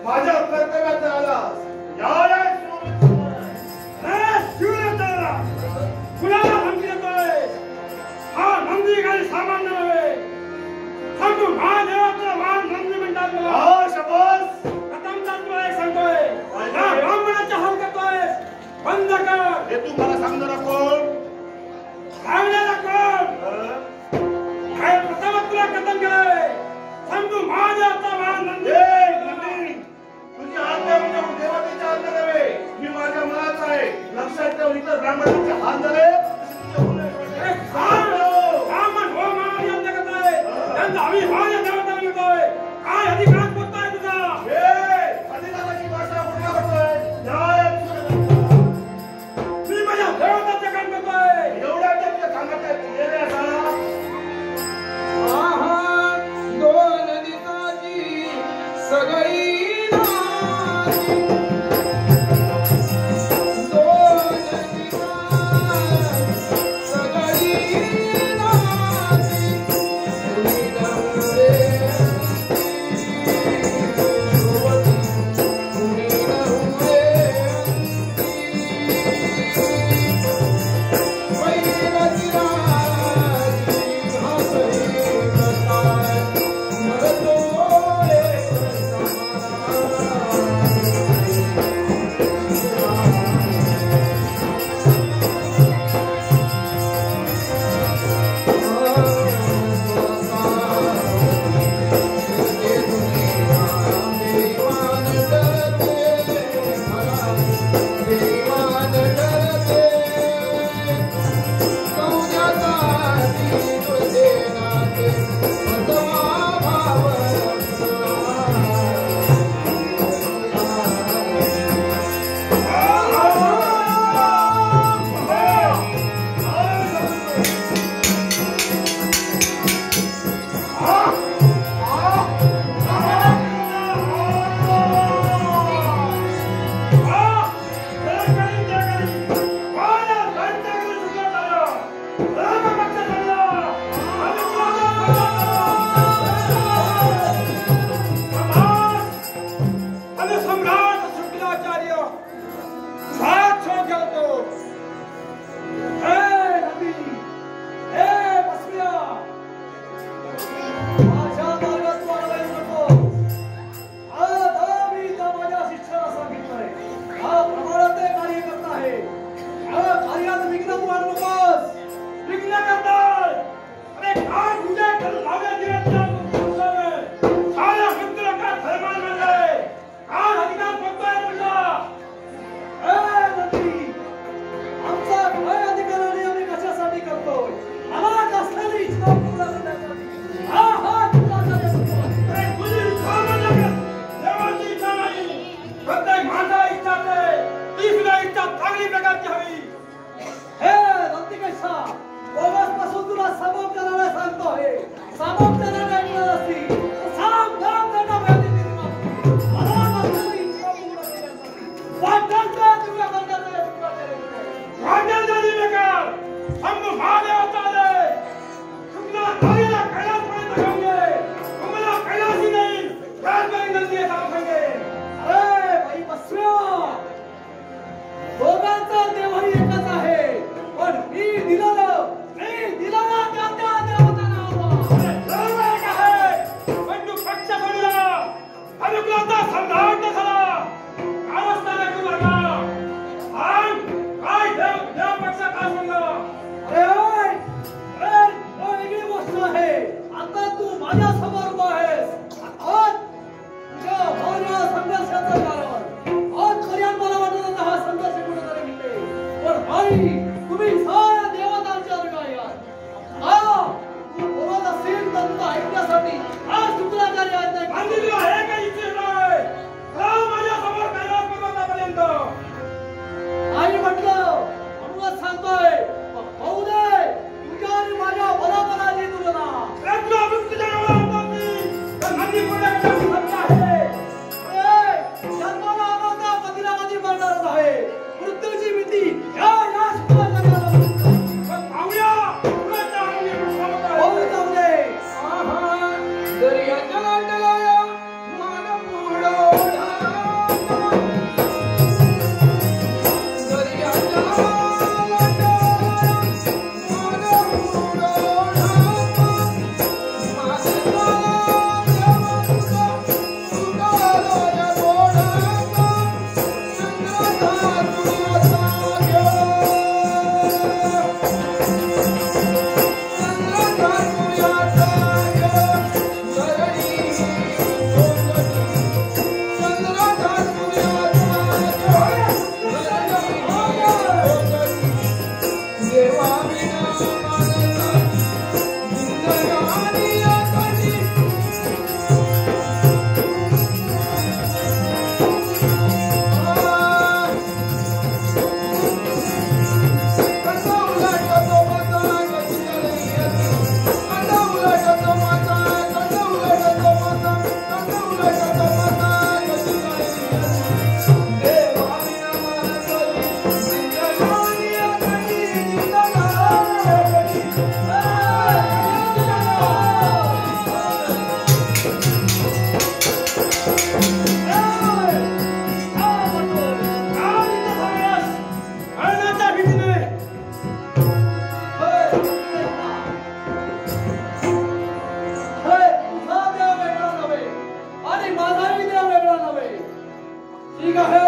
माझ्या कर्तव्यात आलास कुणाला धमकी देतोय? हा नंदी काही सामान्य नव्हे. सांगतो महादेवाचा वाहन नंदी म्हणतात मला. हा शबास. कथमचा तुला एक सांगतोय. हा ब्राह्मणाच्या हाल करतोय. बंद कर. हे तू मला सांगणारा कोण? सांगणारा कोण? काय प्रथम तुला कथम केलंय? सांगतो महादेवाचा वाहन नंदी. तुझी आज्ञा म्हणजे देवतेच्या आज्ञा नव्हे. मी माझ्या मनात आहे. लक्षात ठेव. इतर ब्राह्मणांचे हात झाले ब्राह्मण हो महाराज यांच्या करताय. त्यांचा अभिमान या देवताला मिळतोय. काय अधिकार बोलताय तुझा? अधिकाराची भाषा कुठला करतोय? मी माझ्या देवताचे काम करतोय. एवढ्या टक्के सांगत आहे दोन दिवसाची सगळी दर्याच्या लाटाला मान पुढं ठीक आहे